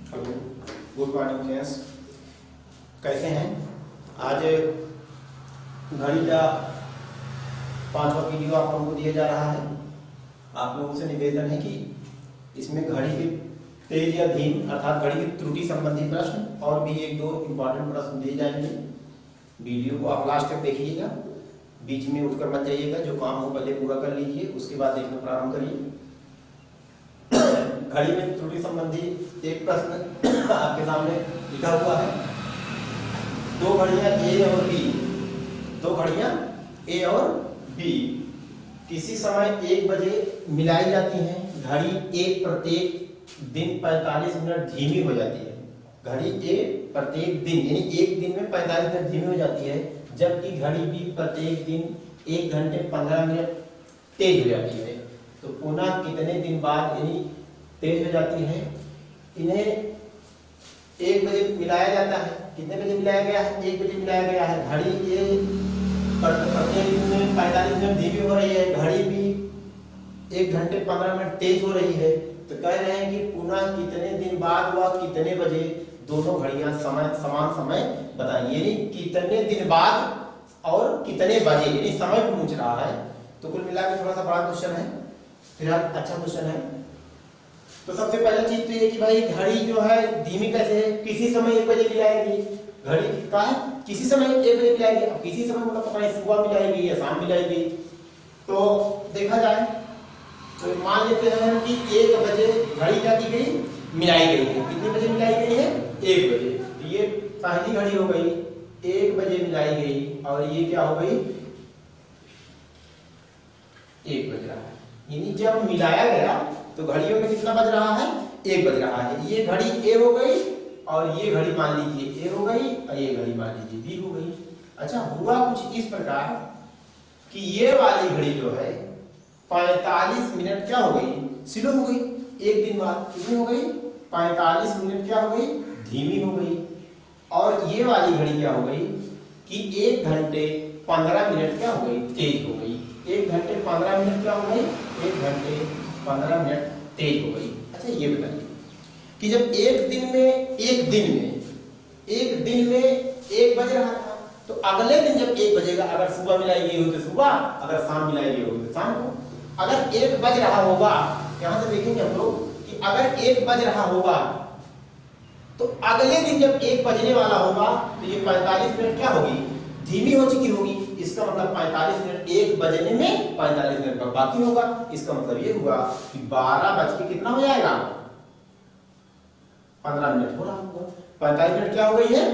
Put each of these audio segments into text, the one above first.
Hello, good morning friends. कैसे हैं? आज घड़ी का 5वां वीडियो आप लोगों को दिया जा रहा है। आप लोगों से निवेदन है कि इसमें घड़ी की तेज या धीम अर्थात घड़ी की त्रुटि संबंधी प्रश्न और भी एक दो इम्पोर्टेंट प्रश्न दिए जाएंगे। वीडियो को आप लास्ट तक देखिएगा, बीच में उठकर मत जाइएगा। जो काम हो पहले पूरा कर लीजिए, उसके बाद देखना प्रारंभ करिए। घड़ी में त्रुटि संबंधी एक प्रश्न आपके सामने लिखा हुआ है। दो घड़ियां ए और बी किसी समय 1 बजे मिलाई जाती हैं। घड़ी ए प्रत्येक दिन 45 मिनट धीमी हो जाती है। घड़ी ए प्रत्येक दिन यानी एक दिन में 45 मिनट धीमी हो जाती है, जबकि घड़ी बी प्रत्येक दिन 1 घंटे 15 मिनट तेज हो जाती है। तो पुनः कितने दिन बाद यानी तेज हो जाती है? इन्हें 1 बजे मिलाया जाता है। कितने बजे मिलाया गया है? 1 बजे मिलाया गया है। घड़ी ए प्रत्येक दिन में 45 मिनट धीमी हो रही है, घड़ी भी 1 घंटे 15 मिनट तेज हो रही है। तो कह रहे हैं कि पुनः कितने दिन बाद व कितने बजे दोनों घड़ियां समान समय बताएंगे, यानी कितने दिन बाद और कितने बजे, यानी समय पूछ रहा है। तो कुल मिलाकर थोड़ा सा बड़ा क्वेश्चन है, फिलहाल अच्छा क्वेश्चन है। तो सबसे पहला चीज तो ये कि भाई घड़ी जो है धीमी कैसे है? किसी समय 1 बजे मिलाएगी। घड़ी का है किसी समय 1 बजे मिलाएगी। अब किसी समय मतलब पता नहीं सुबह मिलाएगी या शाम मिलाएगी। तो देखा जाए तो मान लेते हैं कि 1 बजे घड़ी क्या की गई? मिलाई गई है। कितने बजे मिलाई गई है? 1 बजे। तो ये पहली घड़ी हो गई, 1 बजे मिलाई गई, और ये क्या हो गई? 1 बज रहा है। यानी जब मिलाया गया तो घड़ियों में कितना बज रहा है? 1 बज रहा है। ये घड़ी ए हो गई और ये घड़ी मान लीजिए ए हो गई और ये घड़ी मान लीजिए बी हो गई। अच्छा, हुआ कुछ इस प्रकार कि ये वाली घड़ी जो है 45 मिनट क्या हो गई? स्लो हो गई। एक दिन बाद कितनी हो गई? 45 मिनट क्या हो गई? धीमी हो गई। और ये वाली घड़ी क्या हो गई कि 1 घंटे 15 मिनट क्या हो गई? तेज हो गई। 1 घंटे 15 मिनट क्या हो गई? 1 घंटे 15 मिनट तेज हो गई। अच्छा, ये बताइए कि जब एक दिन में 1 बज रहा था, तो अगले दिन जब 1 बजेगा, अगर सुबह मिलाई गई हो तो सुबह, अगर शाम मिलाई गई हो तो शाम को। अगर 1 बज रहा होगा, यहां से देखेंगे हम लोग कि अगर 1 बज रहा होगा तो अगले दिन जब 1 बजने वाला होगा तो ये 45 मिनट क्या होगी? धीमी हो चुकी होगी। इसका मतलब 45 मिनट 1 बजने में 45 मिनट का बाकी होगा। इसका मतलब ये हुआ कि 12 बज के कितना हो जाएगा? 15 मिनट हो रहा होगा। 45 मिनट क्या हो गई है?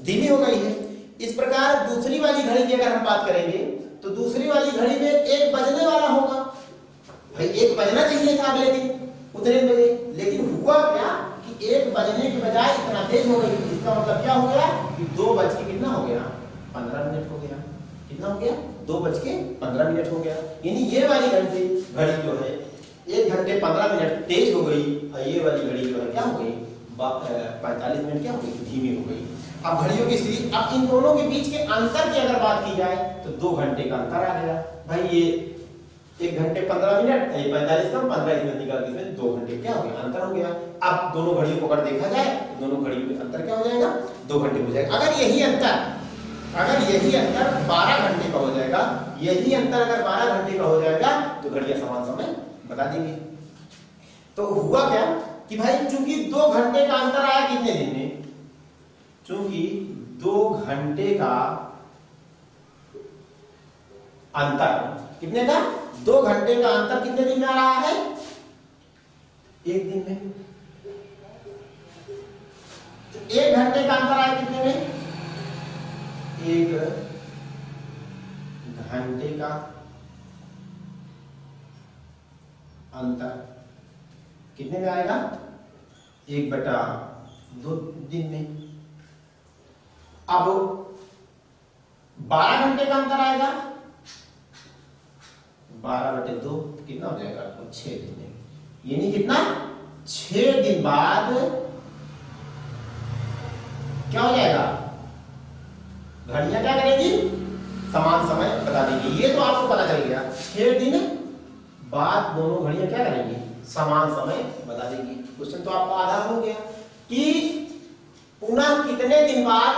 धीमी हो गई है। इस प्रकार दूसरी वाली घड़ी की अगर हम बात करेंगे तो दूसरी वाली घड़ी में 1 बजने वाला होगा। भाई 1 बजना चाहिए था अगले दिन उतने बजे, लेकिन हुआ क्या कि 1 बजने के बजाय इतना तेज हो गई। इसका मतलब क्या हो गया कि 2 बज के कितना हो गया? 15 मिनट हो गया। कितना हो गया? 2 बज के 15 मिनट हो गया। यानी ये वाली घड़ी जो है 1 घंटे 15 मिनट तेज हो गई और ये वाली घड़ी जो है क्या हो गई? 45 मिनट क्या हो गई? धीमी हो गई। अब घड़ियों की स्थिति, अब इन दोनों के बीच के अंतर की अगर बात की जाए तो 2 घंटे का अंतर आ गया। भाई ये 1 घंटे 15 मिनट, 45 कम 15 इसमें निकाल के 2 घंटे क्या हो गया? अंतर हो गया। अब दोनों घड़ियों को अगर देखा जाए तो दोनों घड़ियों में अंतर क्या हो जाएगा? 2 घंटे हो जाएगा। अगर यही अंतर 12 घंटे का हो जाएगा, यही अंतर अगर 12 घंटे का हो जाएगा तो घड़ियां समान समय बता देंगे। तो हुआ क्या कि भाई चूंकि 2 घंटे का अंतर आया कितने दिन में? चूंकि 2 घंटे का अंतर, कितने का? 2 घंटे का अंतर कितने दिन में आ रहा है? 1 दिन में। 1 घंटे का अंतर आया कितने में? 1 घंटे का अंतर कितने में आएगा? 1/2 दिन में। अब 12 घंटे का अंतर आएगा, 12/2 कितना हो जाएगा? 6 दिन में। यानी कितना? 6 दिन बाद क्या हो जाएगा? घड़ियां क्या करेगी? समान समय बता देगी। ये तो आपको पता चल गया। 6 दिन बाद दोनों घड़ियां क्या करेंगी? समान समय बता देगी। क्वेश्चन तो आपका आधा हो गया। कि पुनः कितने दिन बाद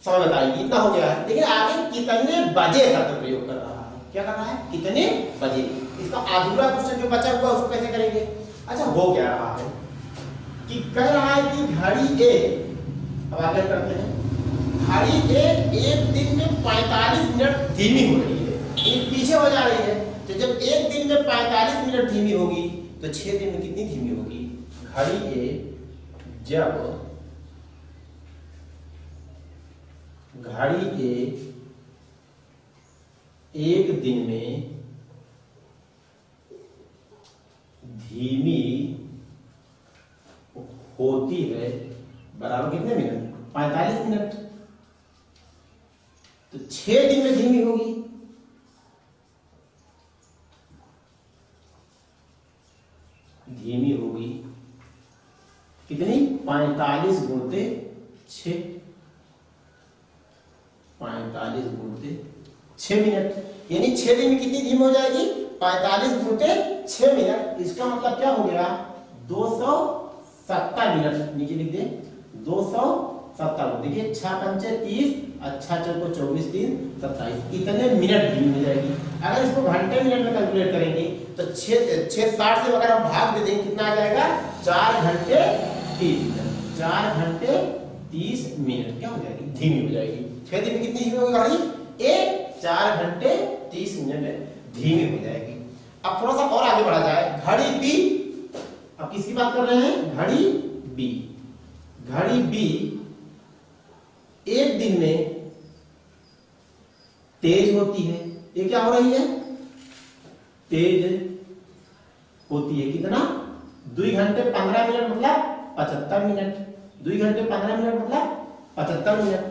समय बताएगी, इतना हो गया है। लेकिन आगे कितने बजे शब्द प्रयोग कर रहा है, क्या कर रहा है, कितने बजे। इसका अधूरा क्वेश्चन जो बचा हुआ उसको कैसे करेंगे। अच्छा, हो क्या रहा है कि कह रहा है कि घड़ी ए, अब आगे करते हैं, घड़ी ए एक दिन में 45 मिनट धीमी हो रही है, ये पीछे हो जा रही है। तो जब एक दिन में 45 मिनट धीमी होगी तो 6 दिन में कितनी धीमी होगी। घड़ी ए जब घड़ी एक दिन में धीमी होती है बराबर कितने मिनट, 45 मिनट। तो 6 दिन में धीमी होगी, धीमी होगी कितनी, 45 गुणते 6, 45 गुणते 6 मिनट, यानी 6 दिन में कितनी धीमी हो जाएगी, 45 गुणते 6 मिनट। इसका मतलब क्या हो गया, 270 मिनट। नीचे लिख दे 270। देखिए 6 पंचे 30, अच्छा चलो 24 3 27, इतने मिनट धीमी हो जाएगी। अगर इसको घंटे मिनट में कैलकुलेट करेंगे तो 660 से अगर हम भाग दे देंगे कितना आ जाएगा, 4 घंटे 30 मिनट, 4 घंटे 30 मिनट क्या हो जाएगी, धीमी हो जाएगी। 6 दिन में कितनी धीमी होगी घड़ी ए, 4 घंटे 30 मिनट धीमी हो जाएगी। अब थोड़ा सा और आगे बढ़ा जाए, घड़ी बी, अब किसकी बात कर रहे हैं, घड़ी बी। घड़ी बी एक दिन में तेज होती है, ये क्या हो रही है, तेज होती है। कितना, 2 घंटे 15 मिनट मतलब 75 मिनट, 2 घंटे 15 मिनट मतलब 75 मिनट।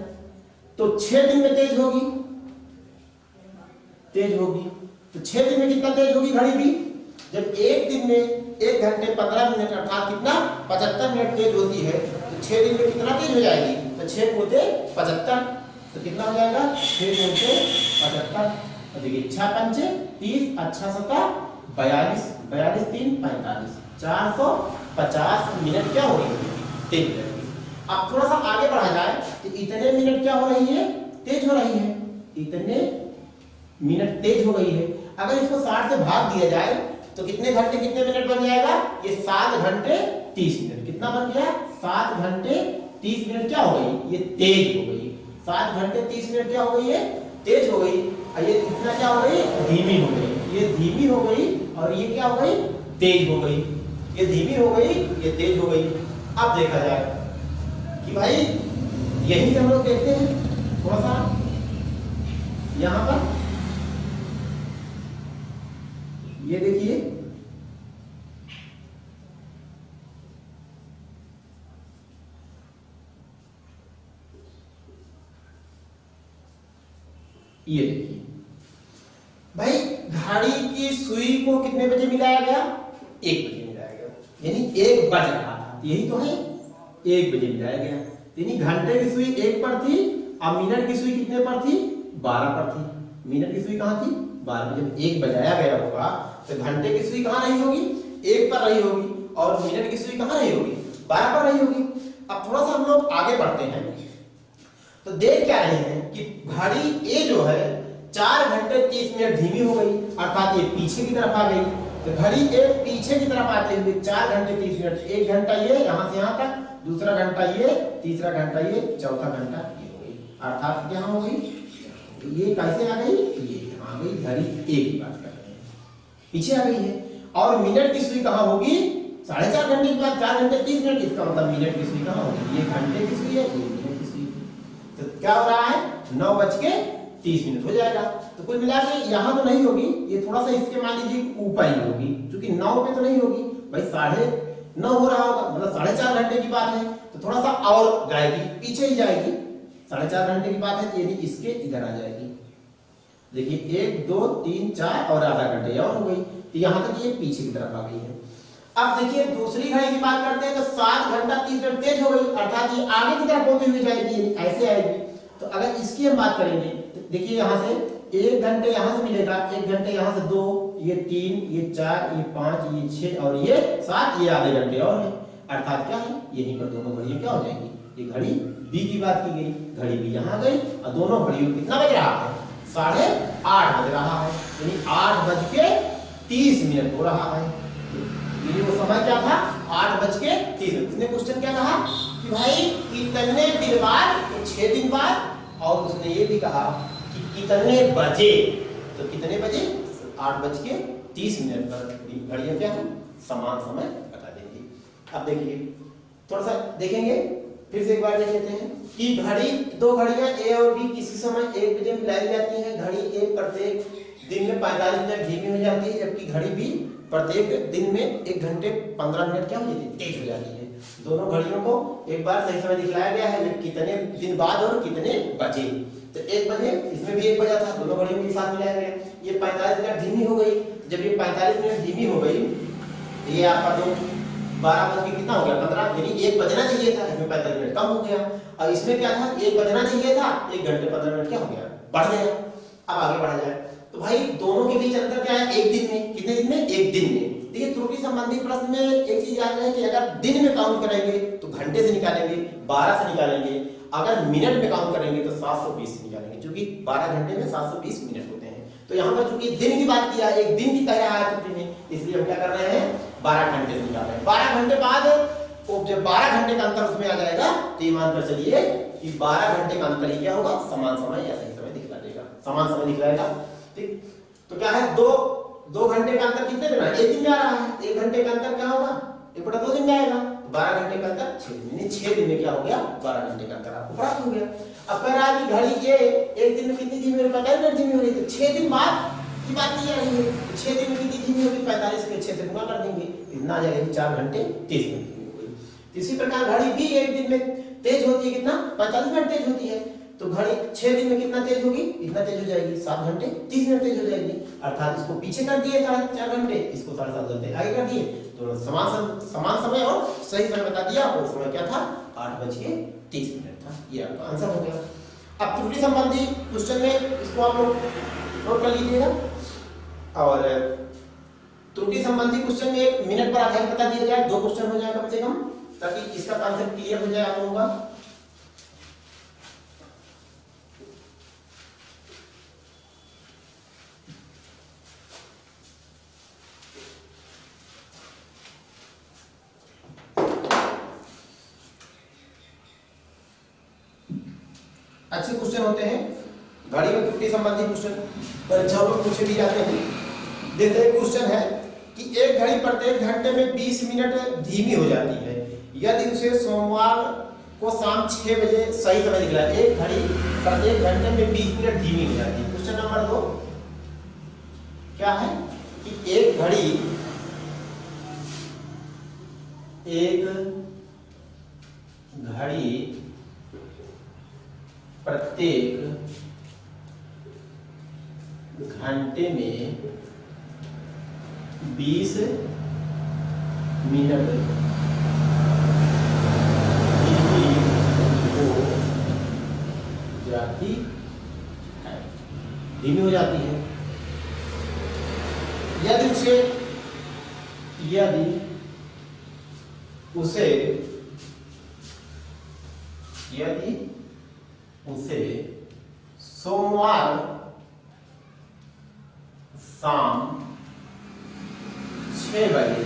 तो 6 दिन में तेज होगी, तेज होगी। तो 6 दिन में कितना तेज होगी घड़ी भी, जब एक दिन में 1 घंटे 15 मिनट अर्थात कितना 75 मिनट तेज होती है, तो 6 दिन में कितना तेज हो जाएगी, तो 6 गुणते 75, तो कितना हो जाएगा, 6 गुणते 75। तो देखिए 6 पंचे 30, अच्छा 7 42, 42 3 45, 450 मिनट क्या हो रही है, तेज हो जाएगी। अब थोड़ा सा आगे बढ़ा जाए तो इतने मिनट क्या हो रही है, तेज हो रही है, इतने मिनट तेज हो गई है। अगर इसको 60 से भाग दिया जाए तो कितने घंटे कितने मिनट बन जाएगा, ये 7 घंटे 30 मिनट। कितना बन गया, 7 घंटे 30 मिनट क्या हो गई, ये तेज हो गई। 7 घंटे 30 मिनट क्या हो गई है, तेज हो गई। और ये कितना क्या हो गई, धीमी हो गई। ये धीमी हो गई और ये क्या हो गई, तेज हो गई। ये धीमी हो गई, ये तेज हो गई। अब देखा जाए कि भाई यही से हम लोग देखते हैं थोड़ा सा यहां पर, ये देखिए ये देखिए भाई, घड़ी की सुई को कितने बजे मिलाया गया, 1 बजे मिलाया गया, यानी 1 बज रहा था, यही तो है, 1 बजे मिलाया गया। यानी घंटे की सुई 1 पर थी, अब मिनट की सुई कितने पर थी, 12 पर थी। मिनट की सुई कहां थी, 12 पर। जब 1 बजाया गया होगा तो घंटे की सुई कहां रही होगी, 1 पर रही होगी, और मिनट की सुई कहां रही होगी, 12 पर रही होगी। अब थोड़ा सा हम लोग आगे बढ़ते हैं तो देख क्या रहे हैं कि घड़ी ए जो है 4 घंटे 30 मिनट धीमी हो गई, अर्थात ये पीछे की तरफ आ गई। तो घड़ी ए पीछे की तरफ आते हुए 4 घंटे 30 मिनट, 1 घंटा ये यहां से यहां तक, दूसरा घंटा ये, तीसरा घंटा ये, चौथा घंटा ये हो गई, अर्थात क्या हो गई, ये कैसे आ गई, ये आ गई। घड़ी ए की बात कर रहे हैं, पीछे आ गई है। और मिनट की सुई कहां होगी, 4.5 घंटे के बाद 4 घंटे 30 मिनट, इसका मतलब मिनट की सुई कहां होगी, ये घंटे की सुई है, ये मिनट की सुई। तो क्या हो रहा है, 9:30 मिनट हो जाएगा। तो कुल मिला के यहाँ तो नहीं होगी, ये थोड़ा सा इसके मान लीजिए ऊपर ही होगी, क्योंकि 9 पे तो नहीं होगी भाई, 9:30 हो रहा होगा, मतलब 4.5 घंटे की बात है, तो थोड़ा सा और जाएगी, पीछे ही जाएगी। 4.5 घंटे की बात है, यानी इसके इधर आ जाएगी। देखिए 1 2 3 4 और आधा घंटे और हो गई, तो यहाँ तक ये पीछे की तरफ आ गई है। अब देखिए दूसरी घड़ी की बात करते हैं तो 7 घंटा 30 मिनट तेज हो गई, अर्थात ये आगे की तरफ होती हुई जाएगी, ऐसे आएगी। तो अगर इसकी हम बात करेंगे तो देखिए यहाँ से 1 घंटे यहाँ से मिलेगा, 1 घंटे यहाँ से 2, ये 3, ये 4, ये 5, ये 6 और ये 7, ये आधे घंटे और है। अर्थात क्या है, यहीं पर दोनों घड़ियां क्या हो जाएंगी, ये घड़ी बी की बात की गई, घड़ी बी यहाँ आ गई और दोनों घड़ियों में कितना बज रहा है, 8:30 बज रहा है, यानी 8:30 हो रहा है। ये वो समय क्या था, 8:30। उसने क्वेश्चन क्या कहा कि भाई कितने दिन बाद, तो 6 दिन बाद, और उसने ये भी कहा कि कितने बजे, तो कितने बजे, 8:30 पर घड़ियां क्या है, समान समय बता देंगी। अब देखिए थोड़ा सा देखेंगे, फिर से एक बार देख लेते हैं कि घड़ी, दो घड़ियां ए और बी किसी समय 1 बजे मिलाई जाती हैं। घड़ी ए प्रत्येक दिन में 45 मिनट धीमी हो जाती है, जबकि घड़ी बी प्रत्येक दिन में 1 घंटे 15 मिनट क्या हो जाती है, तेज हो जाती है। दोनों घड़ियों को एक बार सही समय दिखलाया गया है, कितने दिन बाद और कितने बजे। तो 1 बजे, इसमें भी 1 बजा था, दोनों घड़ियों के साथ मिलाया गया। ये 45 मिनट धीमी हो गई, जब ये 45 मिनट धीमी हो गई, ये आपका जो 12 बज के कितना हो गया, 15, यानी 1 बजना चाहिए था, इसमें 45 मिनट कम हो गया। और इसमें क्या था, 1 बजना चाहिए था, 1 घंटे 15 मिनट क्या हो गया, बढ़ गया। अब आगे बढ़ा जाए तो भाई दोनों के बीच अंतर क्या है, 1 दिन में, कितने दिन में, 1 दिन में। देखिए त्रुटि संबंधी प्रश्न में एक चीज याद रहे कि अगर दिन में काउंट करेंगे तो घंटे से निकालेंगे, 12 से निकालेंगे, अगर मिनट में काउंट करेंगे तो 720 से निकालेंगे, क्योंकि 12 घंटे में 720 मिनट होते हैं। तो यहाँ पर चूंकि दिन की बात किया है, 1 दिन की कह रहा है त्रुटि में, इसलिए हम क्या कर रहे हैं, 12 घंटे से निकाल रहे हैं। 12 घंटे बाद जब 12 घंटे का अंतर उसमें आ जाएगा तो ये मान कर चलिए कि 12 घंटे का अंतर ही क्या होगा, समान समय या सही समय दिखला देगा, समान समय दिखलाएगा। ठीक, तो क्या है, दो घंटे का अंतर कितने दिन है, 1 दिन में आ रहा है, 1 घंटे का अंतर क्या होगा, 1/2 दिन में आएगा। 12 घंटे का अंतर 6 दिन, यानी 6 दिन में क्या हो गया, 12 घंटे का अंतर आपको प्राप्त हो गया। अब कह रहा है कि घड़ी ये 1 दिन में कितनी धीमी हो रही है, 45 मिनट धीमी हो रही है, तो 6 दिन बाद की बात की जा रही है, 6 दिन में कितनी धीमी होगी, 45 के 6 से गुणा कर देंगे, इतना आ जाएगा 4 घंटे 30 मिनट धीमी हो गई। इसी प्रकार घड़ी भी 1 दिन में तेज होती है, कितना, 45 मिनट तेज होती है, तो घड़ी 6 दिन में कितना तेज होगी, इतना तेज हो जाएगी, 7 घंटे 30 मिनट तेज हो जाएगी। अर्थात इसको पीछे कर दिए 4.5 घंटे, इसको 7.5 घंटे आगे कर दिए, तो समान समय और सही समय बता दिया। और समय क्या था, 8:30 था। ये आपका आंसर हो गया। अब त्रुटि संबंधी क्वेश्चन में इसको आप लोग नोट कर लीजिएगा। और त्रुटि संबंधी क्वेश्चन में 1 मिनट पर आधारित बता दिया जाए, 2 क्वेश्चन हो जाए कम से कम, ताकि इसका कॉन्सेप्ट क्लियर हो जाए आप लोगों का। अच्छे क्वेश्चन होते हैं घड़ी में त्रुटि संबंधी क्वेश्चन परीक्षाओं में पूछे भी जाते हैं। जैसे क्वेश्चन है कि एक घड़ी प्रत्येक घंटे में 20 मिनट धीमी हो जाती है, यदि उसे सोमवार को शाम 6 बजे सही समय दिखला। एक घड़ी प्रत्येक घंटे में 20 मिनट धीमी हो जाती है। क्वेश्चन नंबर 2 क्या है कि एक घड़ी प्रत्येक घंटे में 20 मिनट धीमी हो जाती है, धीमी हो जाती है। यदि उसे सोमवार शाम 6 बजे,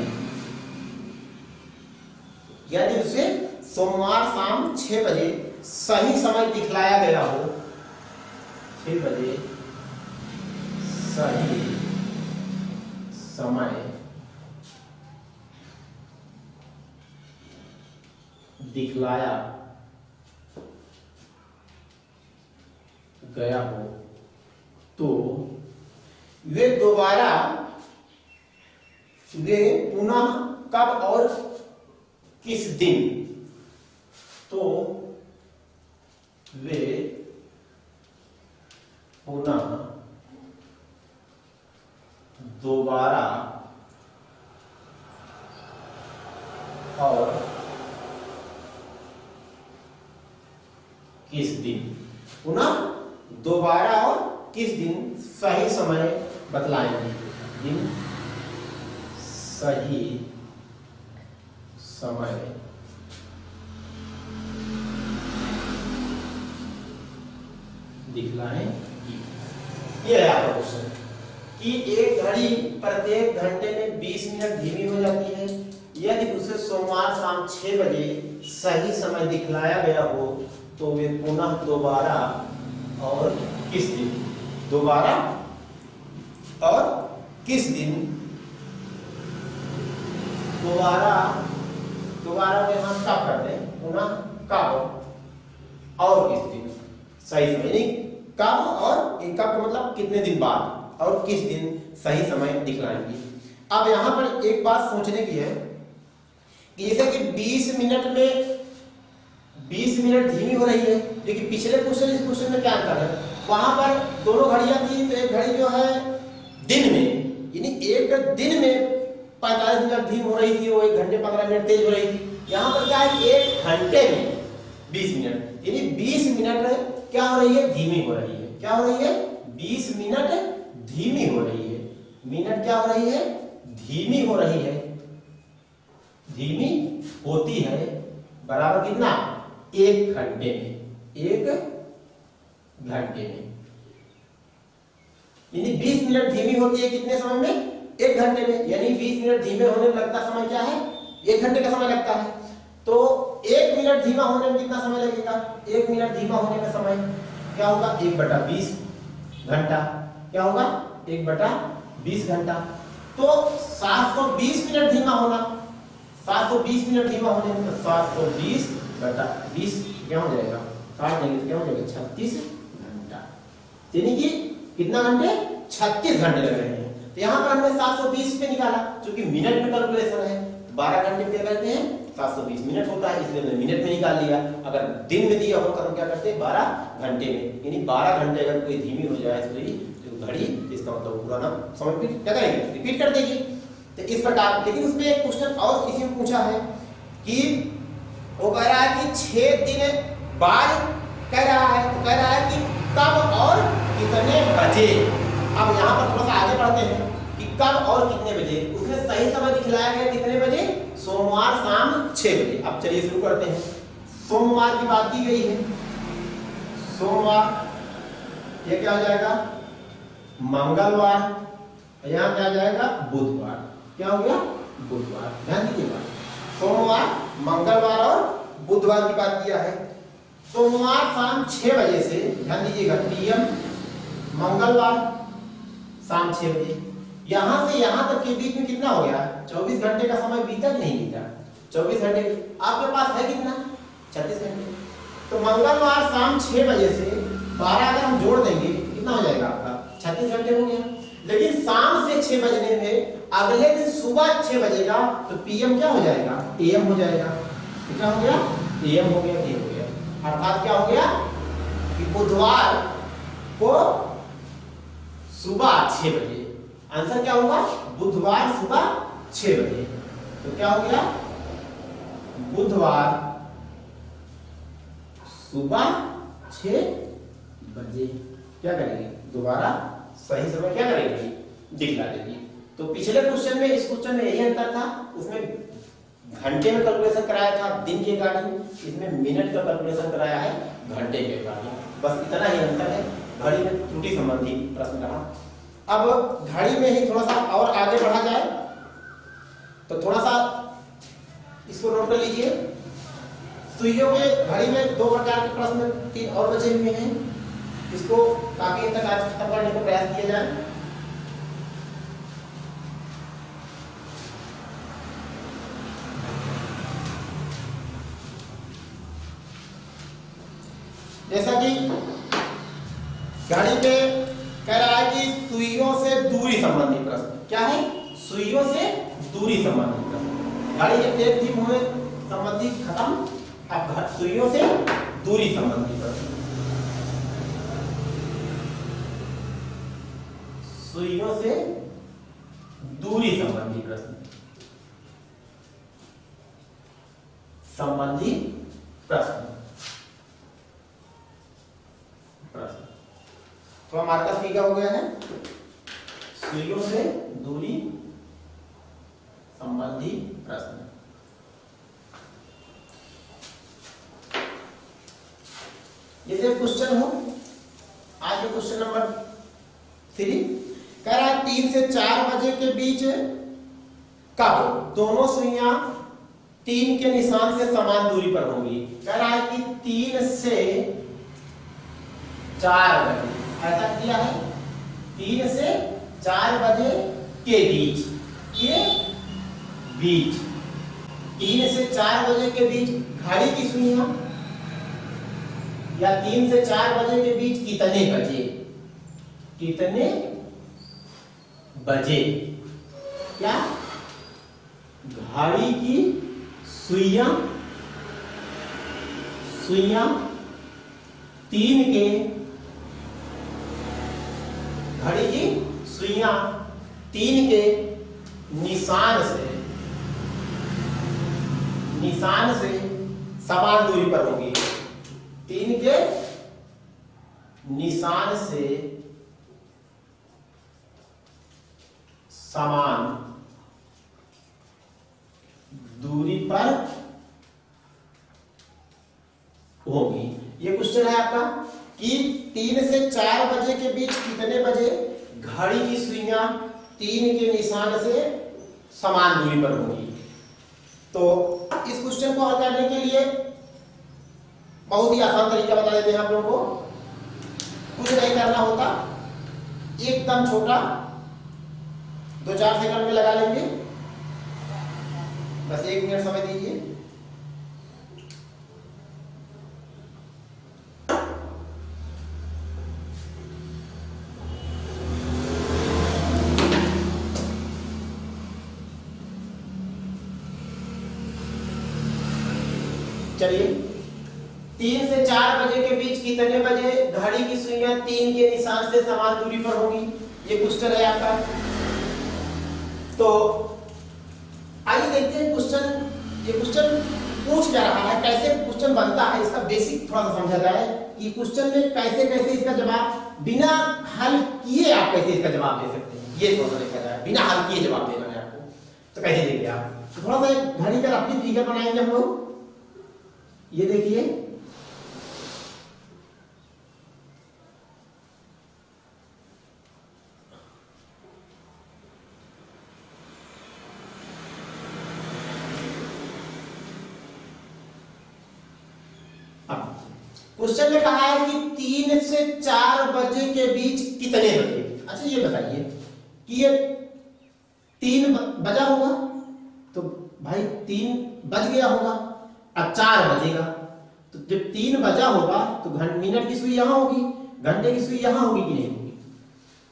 यदि उसे सोमवार शाम 6 बजे सही समय दिखलाया गया हो, 6 बजे सही समय दिखलाया गया हो, तो वे पुनः कब और किस दिन, तो वे पुनः दोबारा और किस दिन, पुनः दोबारा और किस दिन सही समय बतलाएंगे। दिन सही समय दिखलाएगी। ये है आपका क्वेश्चन कि एक घड़ी प्रत्येक घंटे में 20 मिनट धीमी हो जाती है, यदि उसे सोमवार शाम 6 बजे सही समय दिखलाया गया हो तो वे पुनः दोबारा और किस दिन, दोबारा और किस दिन, दोबारा में हम कब करते हैं, पुनः कब और किस दिन सही समय, नहीं कब और कब का मतलब कितने दिन बाद और किस दिन सही समय दिखलाएंगे। अब यहां पर एक बात सोचने की है कि जैसे कि 20 मिनट में 20 मिनट धीमी हो रही है, लेकिन पिछले क्वेश्चन इस क्वेश्चन में क्या अंतर है, वहां पर दोनों घड़ियां थी, तो एक घड़ी जो है दिन में, यानी एक दिन में 45 मिनट धीमी हो रही थी, वो 1 घंटे 15 मिनट तेज हो रही थी। यहाँ पर क्या है, 1 घंटे में 20 मिनट, यानी 20 मिनट क्या हो रही है, धीमी हो रही है। क्या हो रही है, 20 मिनट धीमी हो रही है। मिनट क्या हो रही है, धीमी हो रही है, धीमी होती है, बराबर कितना, 1 घंटे में, 1 घंटे में, यानी 20 मिनट धीमी होती है कितने समय में, 1 घंटे में, यानी 20 मिनट धीमे होने में लगता समय क्या है, 1 घंटे का समय लगता है। तो 1 मिनट धीमा होने में कितना समय लगेगा, 1 मिनट धीमा होने का समय क्या होगा, 1/20 घंटा, क्या होगा 1/20 घंटा। तो 720 मिनट धीमा होना, 720 मिनट धीमा होने में, तो 720/20 क्या हो जाएगा, काट देंगे तो क्या हो जाएगा, 36 घंटा, यानी कि कितना घंटे, 36 घंटे लग रहे हैं। तो यहाँ पर हमने 720 पे निकाला, क्योंकि मिनट में कैलकुलेशन है, 12 घंटे क्या करते हैं, 720 मिनट होता है, इसलिए हमने मिनट में निकाल लिया। अगर दिन में दिया हो तो हम क्या करते हैं, 12 घंटे में, यानी 12 घंटे अगर कोई धीमी हो जाए तो घड़ी, इसका मतलब पूरा ना समय फिर क्या करेगी, रिपीट कर देगी। तो इस प्रकार, लेकिन उसमें एक क्वेश्चन और इसी में पूछा है कि वो कह रहा है कि 6 दिन बाद कह रहा है, तो कह रहा है कि कब और कितने बजे। अब यहाँ पर थोड़ा सा आगे बढ़ते हैं कि कब और कितने बजे, उसने सही समय दिखलाया गया कितने बजे, सोमवार शाम 6 बजे। अब चलिए शुरू करते हैं। सोमवार की बात की गई है, सोमवार, ये क्या हो जाएगा, मंगलवार, यहाँ क्या जाएगा, बुधवार, क्या हो गया, बुधवार। ध्यान दीजिएगा, सोमवार, मंगलवार और बुधवार की बात किया है। सोमवार शाम 6 बजे से, ध्यान दीजिएगा, PM, मंगलवार शाम 6 बजे, यहां से यहां तक के बीच में कितना हो गया, 24 घंटे का समय बीता कि नहीं बीता, 24 घंटे आपके पास है कितना, 36 घंटे। तो मंगलवार शाम 6 बजे से 12 अगर हम जोड़ देंगे कितना हो जाएगा आपका, 36 घंटे हो गया। लेकिन शाम से 6 बजने में अगले दिन सुबह 6 बजेगा तो PM क्या हो जाएगा, AM हो जाएगा। कितना हो गया, AM हो गया, AM हो गया, अर्थात क्या हो गया कि बुधवार को सुबह 6 बजे, आंसर क्या होगा, बुधवार सुबह 6 बजे। तो क्या हो गया, बुधवार सुबह 6 बजे क्या करेंगे, दोबारा सही समय क्या करेंगे, दिखला देंगे। तो पिछले क्वेश्चन में, इस क्वेश्चन में यही अंतर था, उसमें घंटे में कैलकुलेशन कराया था दिन के अकॉर्डिंग, इसमें मिनट का कैलकुलेशन कराया है घंटे के अकॉर्डिंग, बस इतना ही अंतर है। घड़ी में त्रुटि संबंधी प्रश्न रहा। अब घड़ी में ही थोड़ा सा और आगे बढ़ा जाए तो थोड़ा सा इसको नोट कर लीजिए। सुइयों के घड़ी में 2 प्रकार के प्रश्न 3 और बचे हुए हैं, इसको काफी तक आज खत्म करने का प्रयास किया जाए। जैसा कि घड़ी में कह रहा है कि सुइयों से दूरी संबंधी प्रश्न, क्या है, सुइयों से दूरी संबंधी प्रश्न। घड़ी के तेज धीम होने संबंधी खत्म, अब सुइयों से दूरी संबंधी प्रश्न, सुइयों से दूरी संबंधी प्रश्न, संबंधी प्रश्न, तो हमारे पास क्या हो गया है, सुइयों से दूरी संबंधी प्रश्न। जैसे क्वेश्चन हो आगे क्वेश्चन नंबर 3 कह रहा है 3 से 4 बजे के बीच कब दोनों सुइयां 3 के निशान से समान दूरी पर होंगी। कह रहा है कि 3 से 4 बजे, ऐसा किया है 3 से 4 बजे के बीच, के बीच 3 से 4 बजे के बीच घड़ी की सुइयां, या 3 से 4 बजे के बीच कितने बजे, कितने बजे क्या घड़ी की सुइयां, सुइयां 3 के, घड़ी की सुइयां 3 के निशान से समान दूरी पर होगी। 3 के निशान से समान दूरी पर होगी। ये क्वेश्चन है आपका कि 3 से 4 बजे के बीच कितने बजे घड़ी की सुइयां 3 के निशान से समान दूरी पर होगी। तो इस क्वेश्चन को हल करने के लिए बहुत ही आसान तरीका बता देते हैं आप लोगों को। कुछ नहीं करना होता, एकदम छोटा 2-4 सेकंड में लगा लेंगे, बस 1 मिनट समय दीजिए। चलिए 3 से 4 बजे के बीच कितने बजे घड़ी की सुइयां 3 के निशान से समान दूरी पर होगी, ये क्वेश्चन है आपका। तो आइए देखते हैं क्वेश्चन, ये क्वेश्चन पूछ क्या रहा है, कैसे क्वेश्चन बनता है, इसका बेसिक थोड़ा सा समझा जाए कि क्वेश्चन में कैसे कैसे इसका जवाब बिना हल किए आप कैसे इसका जवाब दे सकते हैं, ये थोड़ा सा देखा जाए। बिना हल किए जवाब देना है आपको, तो कैसे देंगे आप, तो थोड़ा सा घड़ी का रफली फिगर बनाएंगे हम लोग। ये देखिए क्वेश्चन में कहा है कि 3 से 4 बजे के बीच कितने बजे। अच्छा ये बताइए कि ये 3 बजा होगा, तो भाई 3 बज गया होगा, अब 4 बजेगा, तो जब 3 बजा होगा तो मिनट की सुई यहां होगी, घंटे की सुई यहां होगी कि नहीं होगी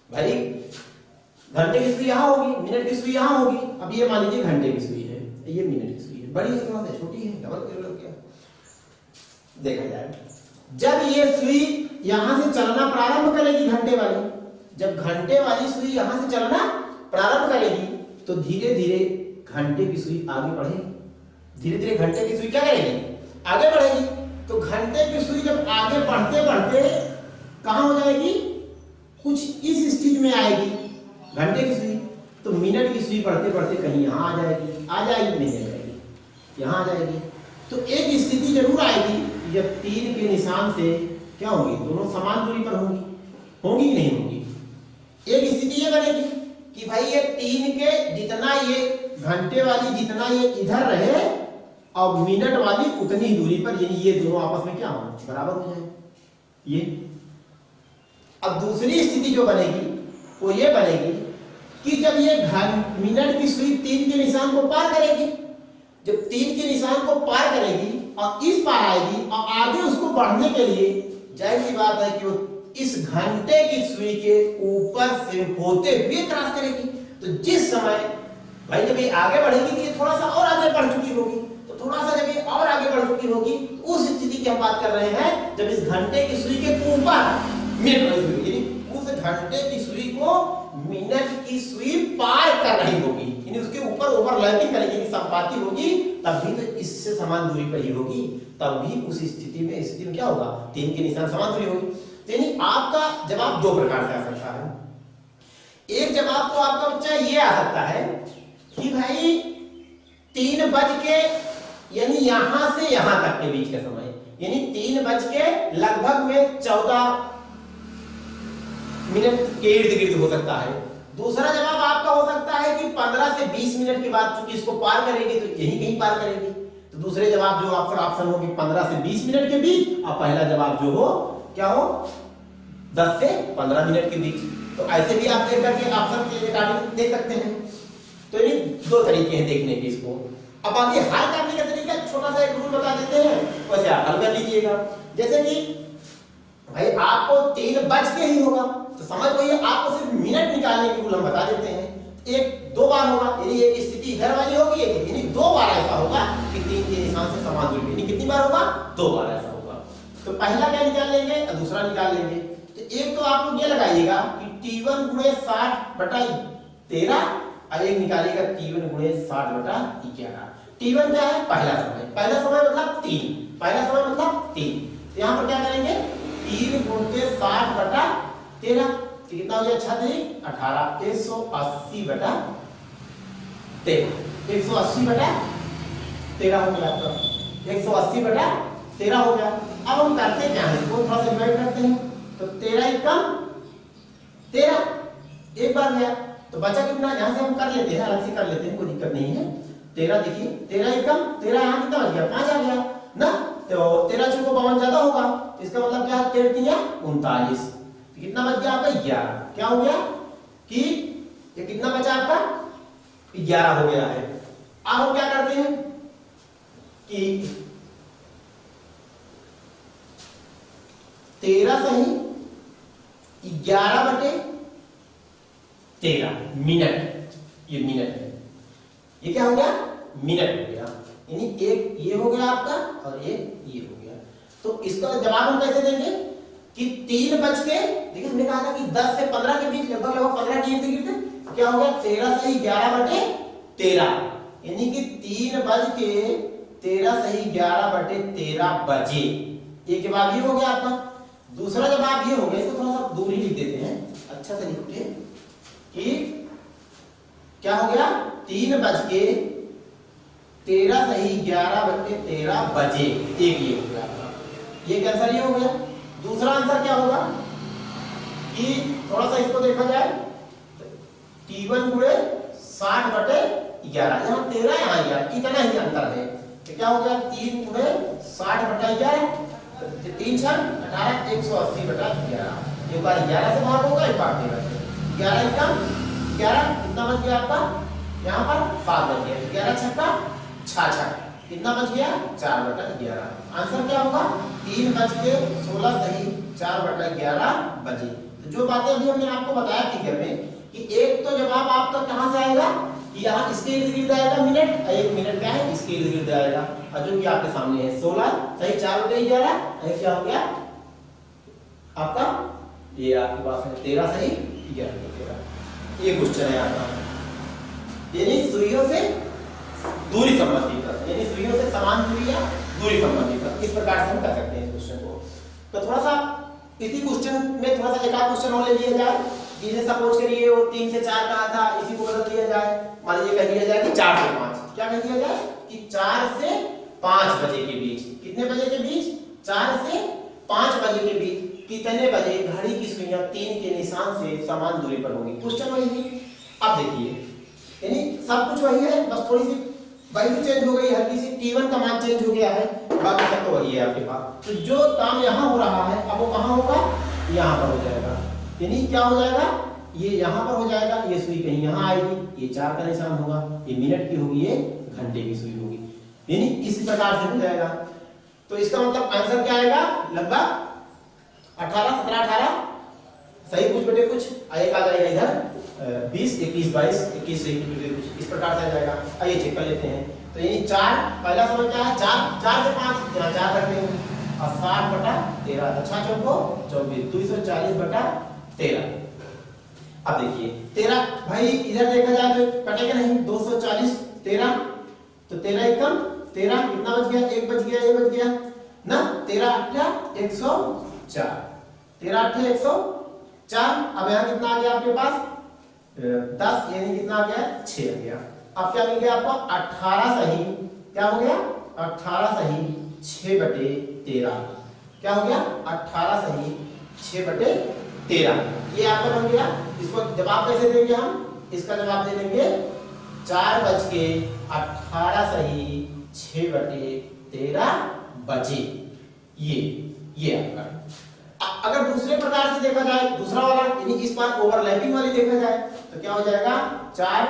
भाई, घंटे की सुई यहां होगी, मिनट की सुई यहां होगी। अब ये मान लीजिए घंटे की सुई है, ये मिनट की सुई है, बड़ी है थोड़ा सा, छोटी है, डबल क्या देखा जाए। जब ये सुई यहां से चलना प्रारंभ करेगी घंटे वाली, जब घंटे वाली सुई यहां से चलना प्रारंभ करेगी तो धीरे धीरे घंटे की सुई आगे बढ़ेगी, धीरे धीरे घंटे की सुई क्या करेगी, आगे बढ़ेगी। तो घंटे की सुई जब आगे बढ़ते बढ़ते कहां हो जाएगी, कुछ इस स्थिति में आएगी घंटे की सुई, तो मिनट की सुई बढ़ते बढ़ते कहीं यहां आ जाएगी, नहीं आ जाएगी, यहां आ जाएगी। तो एक स्थिति जरूर आएगी जब 3 के निशान से क्या होगी, दोनों समान दूरी पर होंगी, होंगी कि नहीं होंगी। एक स्थिति ये बनेगी कि भाई ये 3 के जितना ये घंटे वाली जितना ये इधर रहे और मिनट वाली उतनी दूरी पर, यानी ये दोनों आपस में क्या हो, बराबर हो जाए। ये अब दूसरी स्थिति जो बनेगी वो ये बनेगी कि जब ये मिनट की सुई 3 के निशान को पार करेगी, जब 3 के निशान को पार करेगी और इस पार आएगी और आगे उसको बढ़ने के लिए जाहिर सी बात है कि वो इस घंटे की सुई के ऊपर से होते हुए क्रॉस करेगी। तो जिस समय भाई जब ये आगे बढ़ेगी तो ये थोड़ा सा और आगे बढ़ चुकी होगी, तो थोड़ा सा जब ये और आगे बढ़ चुकी होगी तो उस स्थिति की हम बात कर रहे हैं जब इस घंटे की सुई के ऊपर मिनट वाली सुई, यानी उस घंटे की सुई को मिनट की सुई पार कर रही होगी, यानी उसके ऊपर ओवरलैपिंग करेगी, संपाती होगी, तब भी तो इससे समान दूरी पर ही होगी, तब भी उस स्थिति में क्या होगा, 3 के निशान समान दूरी होगी। यानी आपका जवाब 2 प्रकार से आ सकता है। एक जवाब तो आपका बच्चा ये आ सकता है कि भाई 3 बज के यानी यहां से यहां तक के बीच का समय, यानी 3:14 मिनट के इर्द गिर्द हो सकता है। दूसरा जवाब आपका हो सकता है कि 15 से 20 मिनट के बाद, चूंकि इसको पार करेगी तो यही कहीं पार करेगी, तो दूसरे जवाब जो आपका ऑप्शन हो कि 15 से 20 मिनट के बीच, और पहला जवाब जो हो क्या हो 10 से 15 मिनट के बीच। तो ऐसे भी आप देख करके ऑप्शन के अकॉर्डिंग देख सकते हैं। तो ये दो तरीके हैं देखने के इसको। अब आगे हल करने का तरीका छोटा सा एक रूल बता देते हैं, वैसे आप हल कर लीजिएगा। जैसे कि भाई आपको 3 बज के ही होगा, तो समझ वही आपको सिर्फ मिनट निकालने की रूल हम बता देते हैं। एक दो बार होगा, यानी एक स्थिति इधर वाली होगी, यानी 2 बार ऐसा होगा कि 3 के निशान से समान दूरी, यानी कितनी बार होगा 2 बार ऐसा होगा। तो पहला क्या निकाल लेंगे और दूसरा निकाल लेंगे। तो एक तो आप लोग ये लगाइएगा कि T1 गुणे 60/13 और एक निकालिएगा T1 गुणे 60/11। T1 क्या है पहला समय, पहला समय मतलब 3, पहला समय मतलब 3। तो यहाँ पर क्या करेंगे 3 गुणे 60/13, कितना हो गया 6 18, 180/13, 180/13 हो गया आपका, 180/13 हो गया। अब हम करते क्या है, इसको थोड़ा सा डिवाइड करते हैं। तो 13 एकम 13, एक बार गया तो बचा कितना, यहाँ से हम कर लेते हैं, अलग से कर लेते हैं, कोई दिक्कत नहीं है। 13 देखिए 13 एकम 13, यहाँ कितना बच गया 5 आ गया ना, तो 13 चौको 52 ज्यादा होगा, इसका मतलब क्या है 13 39, कितना बच गया आपका 11। क्या हो गया कि ये कितना बचा आपका 11 हो गया है। अब हम क्या करते हैं कि 13 सही 11/13 मिनट, ये मिनट है, ये क्या हो गया मिनट हो गया, यानी एक ये हो गया आपका और एक ये हो गया। तो इसका जवाब हम कैसे देंगे कि 3 बज के, देखिए हमने कहा था कि 10 से 15 के बीच, लगभग 15 के इर्द गिर्द, क्या हो गया 13 सही 11/13, यानी कि 3 बज के 13 सही 11/13 बजे। एक जवाब ये हो गया आपका। दूसरा जवाब ये हो गया, इसको थोड़ा सा दूर ही लिख देते हैं, अच्छा से लिखते हैं कि क्या हो गया 3 बज के 13 सही 11/13 बजे, एक ये हो गया आपका, ये आंसर ये हो गया। दूसरा आंसर क्या होगा कि थोड़ा सा इसको देखा जाए, T1 गुणे 60/11, यहाँ 13 यहाँ 11, इतना ही अंतर है। तो क्या हो गया 3 गुणे 60/11, 3 6 18, 180/11, एक बार 11 से भाग होगा, एक बार 13 से, 11 एकम 11, कितना बच गया आपका यहाँ पर 7 बच गया, 11 छक्का 66, कितना बच गया 4/11। आंसर क्या होगा 3 बज के 16 सही 4/11 बजे। तो जो बातें अभी हमने आपको बताया फिगर में कि एक तो जवाब आपका कहां से आएगा कि यहाँ इसके इर्द गिर्द आएगा मिनट, और एक मिनट क्या है इसके इर्द गिर्द आएगा, और जो कि आपके सामने है 16 सही 4/11, क्या हो गया आपका ये आपके पास है 13 सही 11/13। ये क्वेश्चन है आपका, यानी सुइयों से दूरी संबंधी पर, यानी सुइयों से समान दूरी या दूरी संबंधी पर, इस प्रकार से हम कर सकते हैं इस क्वेश्चन को। तो थोड़ा सा इसी क्वेश्चन में थोड़ा सा एक आध क्वेश्चन और ले लिया जाए, जिसे सपोज करिए वो 3 से 4 कहा था, इसी को बदल दिया जाए, मान लीजिए कह दिया जाए कि 4 से 5, क्या कह दिया जाए कि 4 से 5 बजे के बीच, कितने बजे के बीच 4 से 5 बजे के बीच कितने बजे घड़ी की सुइयां 3 के निशान से समान दूरी पर होंगी। क्वेश्चन वही है। अब देखिए यानी सब कुछ वही है, बस थोड़ी सी वैल्यू चेंज हो गई, हल्की सी T1 का मान चेंज हो गया है, बाकी सब तो वही है आपके पास। तो जो काम यहाँ हो रहा है अब वो कहाँ होगा, यहाँ पर हो जाएगा, यानी क्या हो जाएगा ये यहाँ पर हो जाएगा, ये सुई कहीं यहाँ आएगी, ये 4 का निशान होगा, ये मिनट की होगी, ये घंटे की सुई होगी, यानी इस प्रकार से हो जाएगा। तो इसका मतलब आंसर क्या आएगा लगभग 18 17 18 सही कुछ बटे कुछ, एक आ जाएगा इधर 20 21 22 21 सही कुछ बटे कुछ, इस प्रकार से आ जाएगा। आइए चेक कर लेते हैं। तो यानी 4 पहला समय क्या है 4 से 5 यहाँ 4 रखते हैं और 60/13, अच्छा चौको 24 240/13। अब देखिए 13 भाई इधर देखा जाए तो कटेगा नहीं, 240 13, तो 13 एकम 13, कितना बच गया 1 बच गया, ये बच गया ना, 13 8 104, 13 8 104। अब यहाँ कितना आ गया आपके पास 10, यानी कितना आ गया 6 आ गया। अब क्या मिल गया आपको 18 सही क्या हो गया 18 सही 6/13। क्या हो गया? 18 सही 6/13। ये आपका बन गया। इसको जवाब कैसे देंगे हम? इसका जवाब दे देंगे 4:18 सही 6/13 बजे। ये आपका। अगर दूसरे प्रकार से देखा जाए, दूसरा वाला यानी इस बार ओवरलैपिंग वाली देखा जाए तो क्या हो जाएगा? 4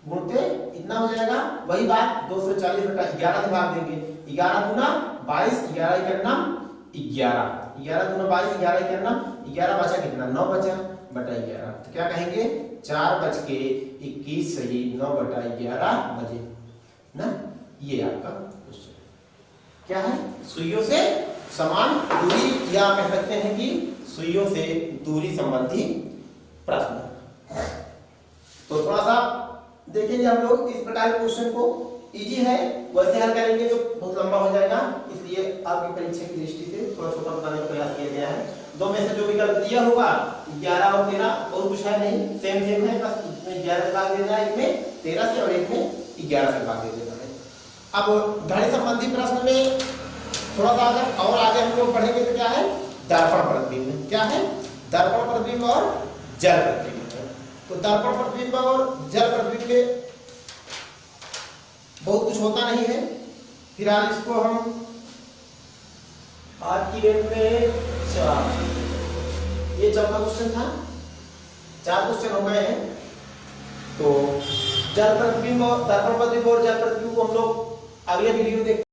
गुणते इतना हो जाएगा, वही बात 240/11 से भाग देंगे। 11 दूना 22, 11 11 11, 11 दूना 22, 11 11, 11 बचा कितना? 9 बचा बटा 11। तो क्या कहेंगे? 4:21 सही 9/11 बजे ना। ये आपका क्वेश्चन क्या है? सुइयों से समान दूरी, या कह सकते हैं कि सुइयों से दूरी संबंधी प्रश्न। तो थोड़ा सा देखेंगे हम लोग इस प्रकार के क्वेश्चन को। इजी है, वैसे हल करेंगे तो बहुत लंबा हो जाएगा, इसलिए आपकी परीक्षा की दृष्टि से थोड़ा छोटा बताने का प्रयास किया गया है। दो में से जो विकल्प दिया होगा 11 और 13, बहुत कुछ है नहीं, सेम है, बस इसमें 11 से भाग देना है, इसमें 13 से, और एक में 11 से भाग दे देना है। अब घड़ी संबंधी प्रश्न में थोड़ा सा अगर और आगे हम लोग बढ़ेंगे तो क्या है? दर्पण प्रतिबिंब। क्या है? दर्पण प्रतिबिंब और जल प्रतिबिंब। तो दर्पण प्रतिबिंब और जल प्रतिबिंब में बहुत कुछ होता नहीं है, फिलहाल इसको हम आज की डेट में ये 14 क्वेश्चन था, 4 क्वेश्चन हो गए हैं। तो जल प्रतिबिंब और दर्पण प्रतिबिंब और जल प्रतिबिंब को हम लोग अगले वीडियो में